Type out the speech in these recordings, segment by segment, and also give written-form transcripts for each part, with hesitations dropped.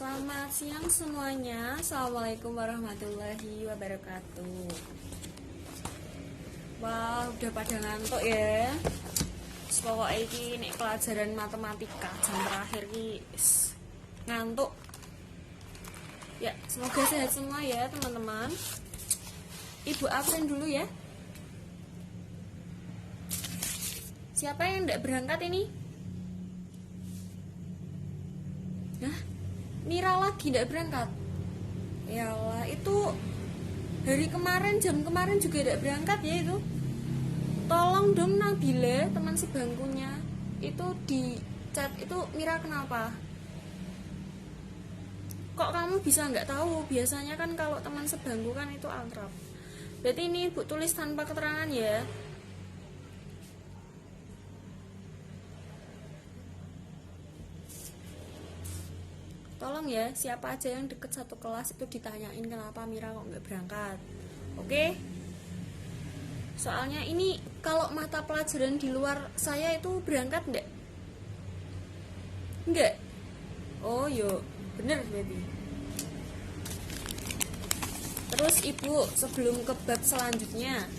Selamat siang semuanya. Assalamualaikum warahmatullahi wabarakatuh. Wah, udah pada ngantuk ya. Pokoknya ini pelajaran matematika jam terakhir guys. Ngantuk. Ya, semoga sehat semua ya teman-teman. Ibu absen dulu ya. Siapa yang tidak berangkat ini? Nah, Mira lagi tidak berangkat. Ya Allah, itu hari kemarin, jam kemarin juga tidak berangkat ya itu. Tolong dong Nabila, teman sebangkunya, itu di chat itu Mira kenapa? Kok kamu bisa nggak tahu? Biasanya kan kalau teman sebangku kan itu akrab. Berarti ini ibu tulis tanpa keterangan ya. Tolong ya, siapa aja yang deket satu kelas itu ditanyain kenapa Mira kok nggak berangkat. Oke? Soalnya ini kalau mata pelajaran di luar saya itu berangkat enggak? Enggak? Oh yo, bener berarti. Terus ibu sebelum ke bab selanjutnya,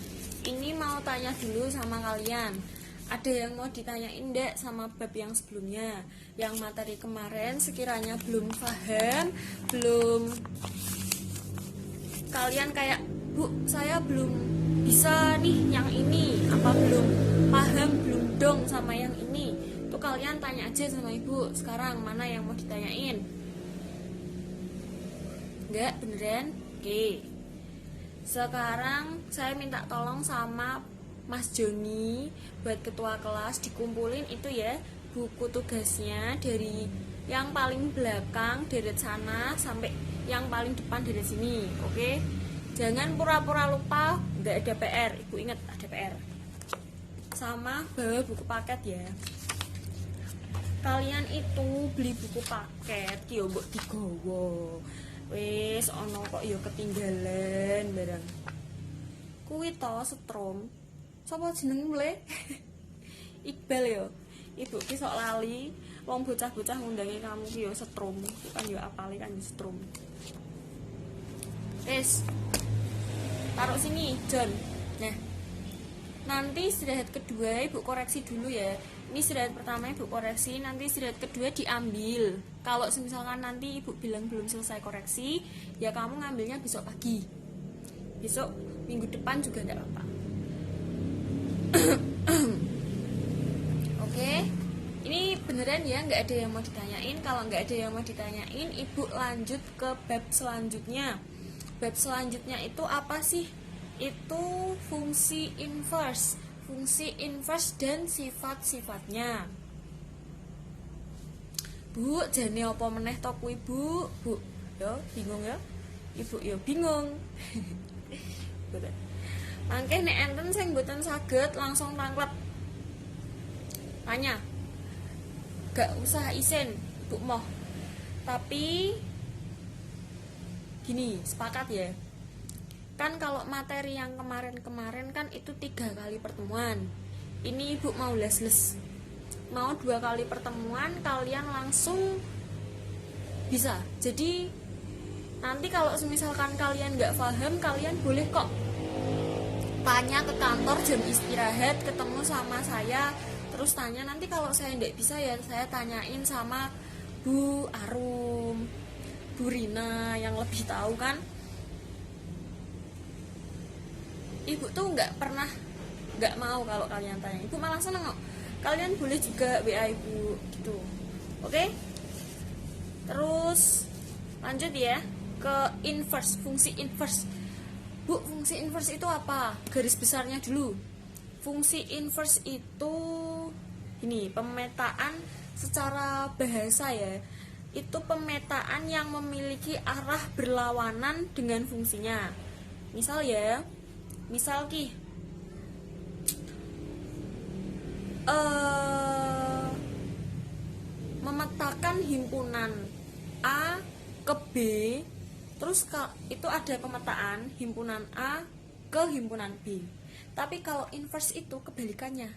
ini mau tanya dulu sama kalian. Ada yang mau ditanyain enggak sama bab yang sebelumnya? Yang materi kemarin sekiranya belum paham, belum kalian kayak, Bu, saya belum bisa nih yang ini, apa belum paham, belum dong sama yang ini. Itu kalian tanya aja sama ibu sekarang, mana yang mau ditanyain. Enggak, beneran? Oke. Sekarang saya minta tolong sama Mas Joni buat ketua kelas dikumpulin itu ya buku tugasnya dari yang paling belakang dari sana sampai yang paling depan dari sini, oke? Jangan pura-pura lupa nggak ada PR, ibu ingat ada PR. Sama bawa buku paket ya. Kalian itu beli buku paket yo mbok digowo. Wis ono kok yo ketinggalan barang. Kuwi to setrum. Sapa jeneng mulai? Iqbal yo. Ibu ki sok lali, wong bocah-bocah ngundangi kamu ki yo setrum. Kan yo apale kan yo setrum. Wis. Taruh sini, John. Nah. Nanti istirahat kedua ibu koreksi dulu ya. Ini istirahat pertama ibu koreksi, nanti istirahat kedua diambil. Kalau misalkan nanti ibu bilang belum selesai koreksi, ya kamu ngambilnya besok pagi. Besok minggu depan juga enggak apa-apa. Oke, ini beneran ya, nggak ada yang mau ditanyain. Kalau nggak ada yang mau ditanyain, ibu lanjut ke bab selanjutnya. Bab selanjutnya itu apa sih? Itu fungsi inverse dan sifat-sifatnya. Bu, jane apa meneh to kuwi, Bu? Bu, yo bingung ya? Ibu yo bingung. Betul. Mangke nek enten sing mboten saged langsung tangklep. Tanya. Gak usah isin, Ibu moh. Tapi gini, sepakat ya. Kan kalau materi yang kemarin-kemarin kan itu 3 kali pertemuan. Ini Ibu mau les-les. Mau 2 kali pertemuan kalian langsung bisa. Jadi nanti kalau misalkan kalian gak paham, kalian boleh kok tanya ke kantor jam istirahat, ketemu sama saya, terus tanya. Nanti kalau saya tidak bisa ya saya tanyain sama Bu Arum, Bu Rina yang lebih tahu kan. Ibu tuh nggak mau kalau kalian tanya. Ibu malah seneng kok. Kalian boleh juga WA ibu gitu, oke? Terus lanjut ya ke inverse, fungsi inverse. Bu, fungsi inverse itu apa? Garis besarnya dulu. Fungsi inverse itu ini pemetaan secara bahasa ya. Itu pemetaan yang memiliki arah berlawanan dengan fungsinya. Misal ya, misal memetakan himpunan A ke B. Terus itu ada pemetaan himpunan A ke himpunan B. Tapi kalau inverse itu kebalikannya.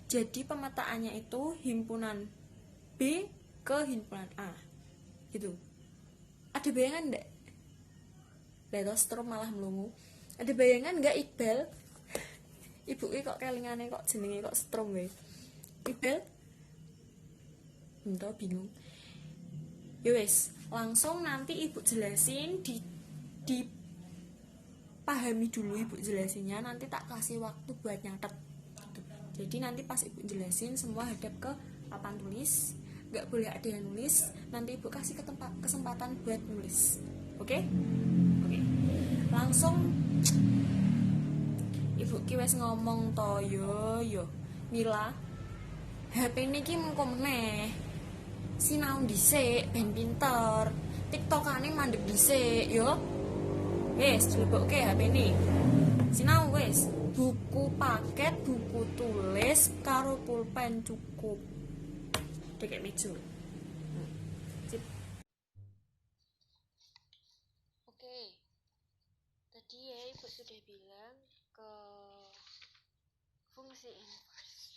Jadi pemetaannya itu himpunan B ke himpunan A. Gitu. Ada bayangan enggak? Letos terus malah melungu. Ada bayangan enggak Iqbal? Ibu kok kelingane kok jenenge kok strom wae. Iqbal? Entah bingung. Yowes, langsung nanti ibu jelasin dipahami dulu ibu jelasinnya, nanti tak kasih waktu buat nyatet gitu. Jadi nanti pas ibu jelasin semua hadap ke papan tulis, nggak boleh ada yang nulis, nanti ibu kasih kesempatan buat nulis. Oke? Oke. Langsung ibu wes ngomong to yo Mila, HP niki mengko meneh sinau dhisik ben pinter, tiktokane mandek dhisik yo. Wes dilebokke HP ini sinau wes, buku paket, buku tulis karo pulpen cukup deket meja. Sip. Oke, tadi ya ibu sudah bilang ke fungsi inverse.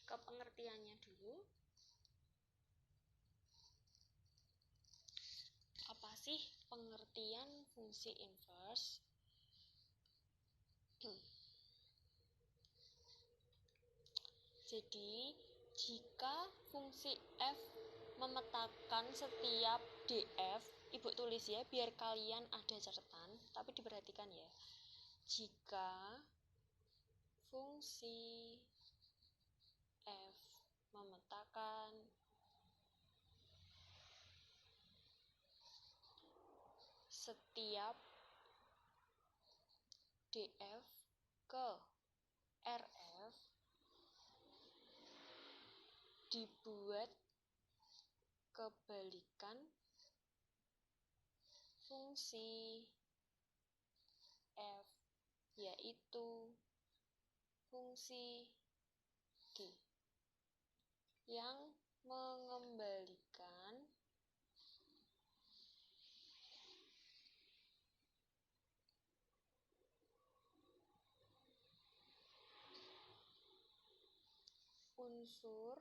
Ke pengertiannya dulu. Apa sih pengertian fungsi inverse? Jadi, jika fungsi f memetakan setiap df, ibu tulis ya biar kalian ada catatan, tapi diperhatikan ya. Jika fungsi f memetakan setiap df ke rf, dibuat kebalikan fungsi f, yaitu fungsi g, yang mengembalikan unsur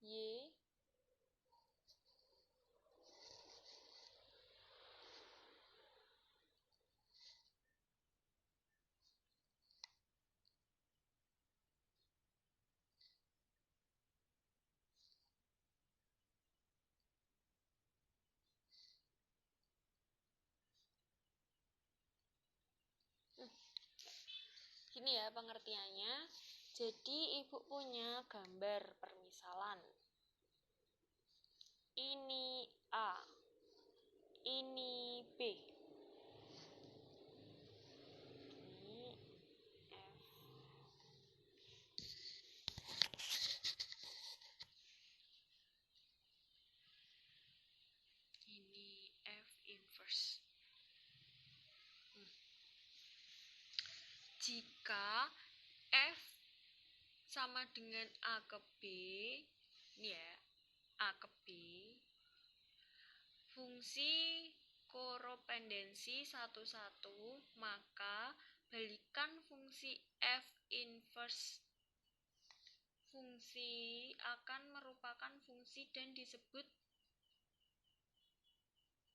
y Gini ya pengertiannya. Jadi ibu punya gambar permisalan. Ini A, ini B, ini F, ini F inverse. Jika F sama dengan A ke B, ini ya, A ke B, fungsi korespondensi 1, maka balikan fungsi F inverse fungsi akan merupakan fungsi dan disebut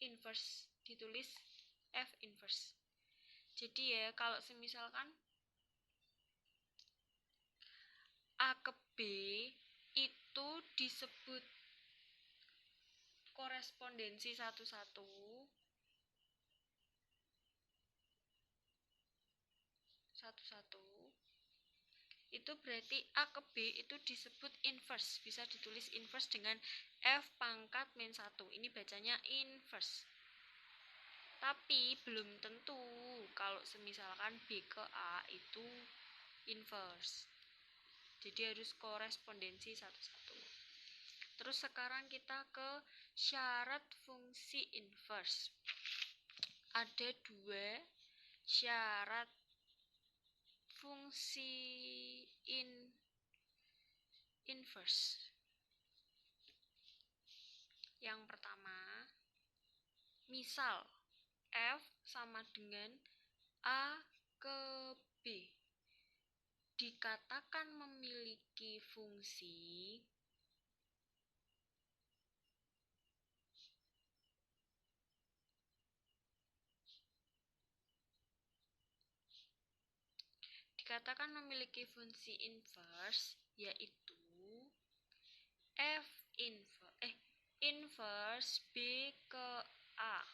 inverse, ditulis F inverse. Jadi ya kalau semisalkan A ke B itu disebut korespondensi 1, itu berarti A ke B itu disebut inverse, bisa ditulis inverse dengan F pangkat min 1, ini bacanya inverse. Tapi belum tentu kalau semisalkan B ke A itu inverse, jadi harus korespondensi 1. Terus sekarang kita ke syarat fungsi inverse. Ada 2 syarat fungsi inverse. Yang pertama, misal F sama dengan A ke B dikatakan memiliki fungsi inverse, yaitu F inverse B ke A.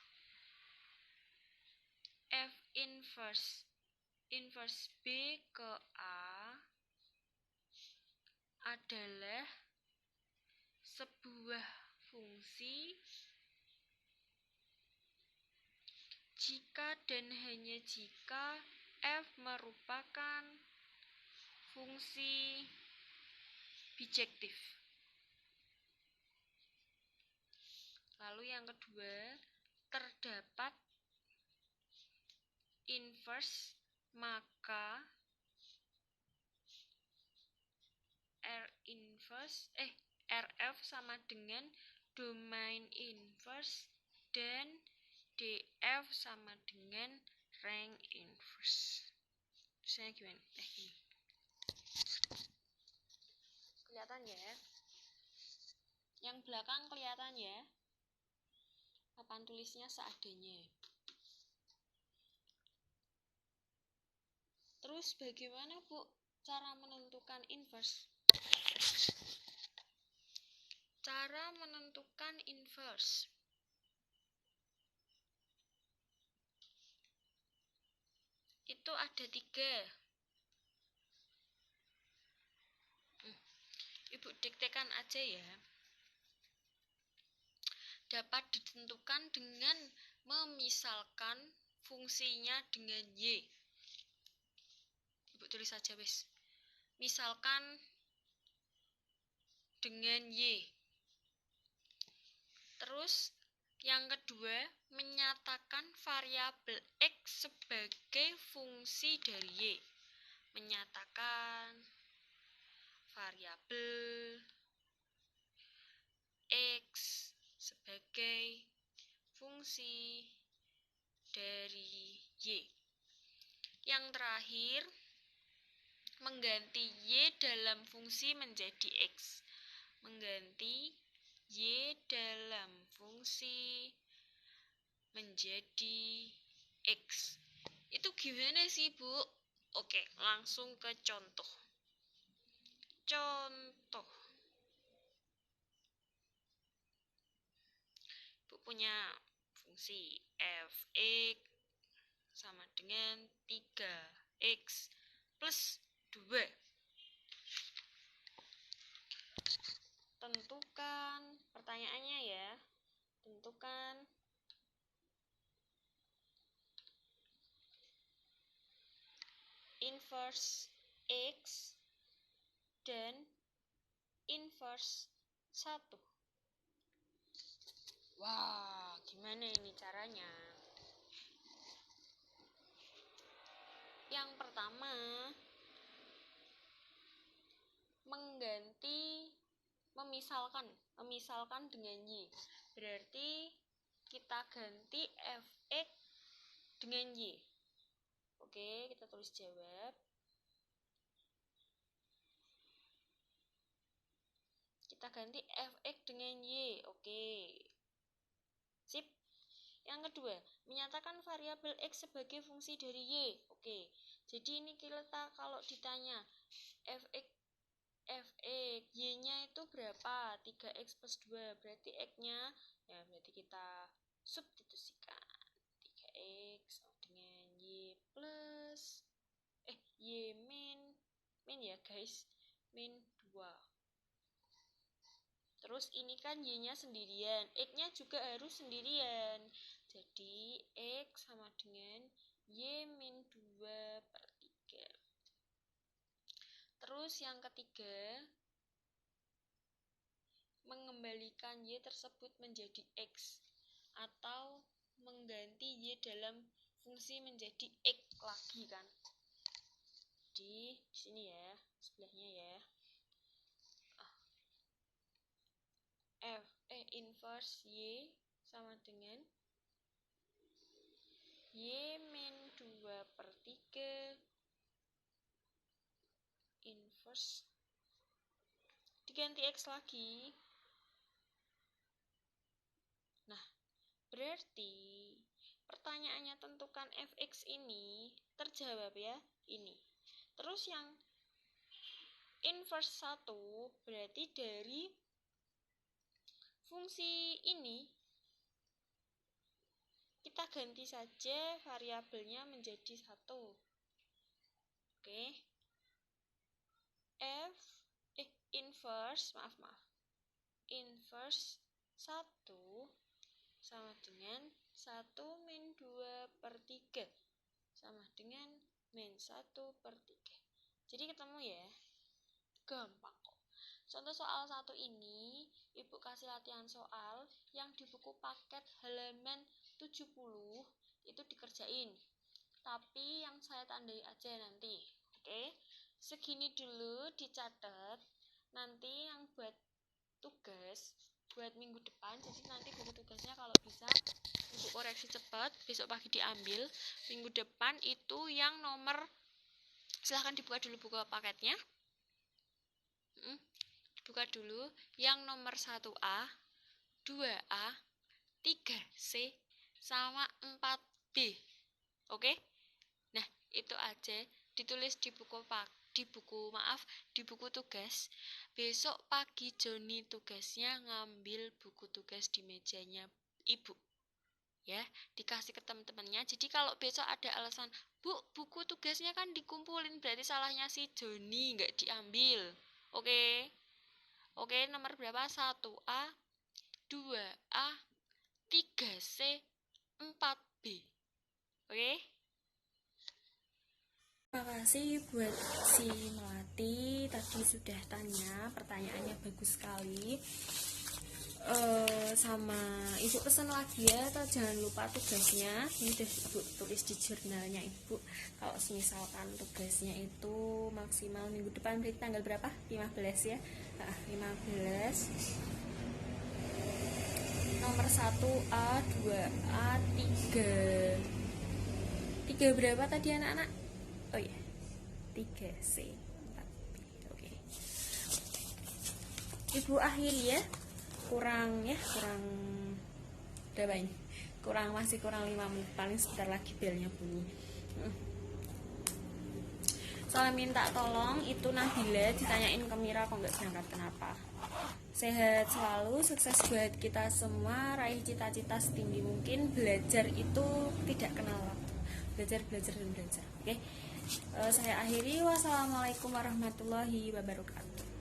F inverse B ke A adalah sebuah fungsi jika dan hanya jika F merupakan fungsi bijektif. Lalu yang kedua, terdapat inverse, maka RF sama dengan domain inverse dan DF sama dengan rank inverse. Saya gimana? Ini. Kelihatan ya? Yang belakang kelihatan ya? Papan tulisnya seadanya. Terus bagaimana Bu cara menentukan inverse? Cara menentukan inverse. Itu ada 3. Ibu diktekan aja ya. Dapat ditentukan dengan memisalkan fungsinya dengan Y. Ibu tulis saja wis. Misalkan dengan Y. Terus yang kedua, menyatakan variabel X sebagai fungsi dari Y. Menyatakan variabel X sebagai fungsi dari Y. Yang terakhir, mengganti Y dalam fungsi menjadi X. Mengganti Y dalam fungsi menjadi X. Itu gimana sih, Bu? Oke, langsung ke contoh. Contoh. Ibu punya fungsi f(x) sama dengan 3x plus 2. Tentukan, pertanyaannya ya, tentukan inverse X dan inverse 1. Wah, gimana ini caranya? Yang pertama, memisalkan dengan Y. Berarti kita ganti fx dengan Y. Oke, kita tulis jawab. Kita ganti fx dengan Y. Oke. Sip. Yang kedua, menyatakan variabel X sebagai fungsi dari Y. Oke. Jadi ini kita kalau ditanya fx Y-nya itu berapa? 3x plus 2. Berarti X-nya, ya berarti kita substitusikan. 3x sama dengan Y plus, Y min ya guys, min 2. Terus ini kan Y-nya sendirian, X-nya juga harus sendirian. Jadi X sama dengan Y min 2 per 3. Terus yang ketiga, mengembalikan Y tersebut menjadi X atau mengganti Y dalam fungsi menjadi X lagi kan. Di sini ya, sebelahnya ya. Inverse Y sama dengan Y min 2/3 inverse diganti X lagi. Nah, berarti pertanyaannya tentukan fx ini terjawab ya, ini. Terus yang inverse 1 berarti dari fungsi ini kita ganti saja variabelnya menjadi 1. Oke. Inverse inverse 1 sama dengan 1 min 2/3 sama dengan min 1/3. Jadi ketemu ya. Gampang kok. Contoh soal 1 ini Ibu kasih latihan soal yang di buku paket halaman 70 itu dikerjain. Tapi yang saya tandai aja nanti. Oke. Segini dulu dicatat. Nanti yang buat tugas buat minggu depan, jadi nanti buku tugasnya kalau bisa Ibu koreksi cepat, besok pagi diambil. Minggu depan itu yang nomor, silahkan dibuka dulu buku paketnya. Buka dulu yang nomor 1A, 2A, 3C, sama 4B. Oke? Nah, itu aja ditulis di buku tugas. Besok pagi Joni tugasnya ngambil buku tugas di mejanya Ibu. Ya, dikasih ke teman-temannya. Jadi kalau besok ada alasan, Bu, buku tugasnya kan dikumpulin, berarti salahnya si Joni, nggak diambil. Oke? Oke, nomor berapa? 1A, 2A, 3C, 4B. Oke? Terima kasih buat si Melati, tadi sudah tanya, pertanyaannya bagus sekali. Sama Ibu pesan lagi ya, jangan lupa tugasnya. Ini udah Ibu tulis di jurnalnya Ibu. Kalau misalkan tugasnya itu maksimal minggu depan, berarti tanggal berapa? 15 ya. Nah, 15. Nomor 1A, 2A, 3 berapa tadi anak-anak? Oh ya, 3C, 4B. Oke. Ibu akhiri ya. Kurang berapa ini? Masih kurang 5 menit, paling sebentar lagi belnya bunyi. Soal minta tolong itu Nabila ditanyain ke Mira kok nggak berangkat kenapa. Sehat selalu, sukses buat kita semua, raih cita-cita setinggi mungkin. Belajar itu tidak kenal waktu. Belajar dan belajar. Oke. Saya akhiri. Wassalamualaikum warahmatullahi wabarakatuh.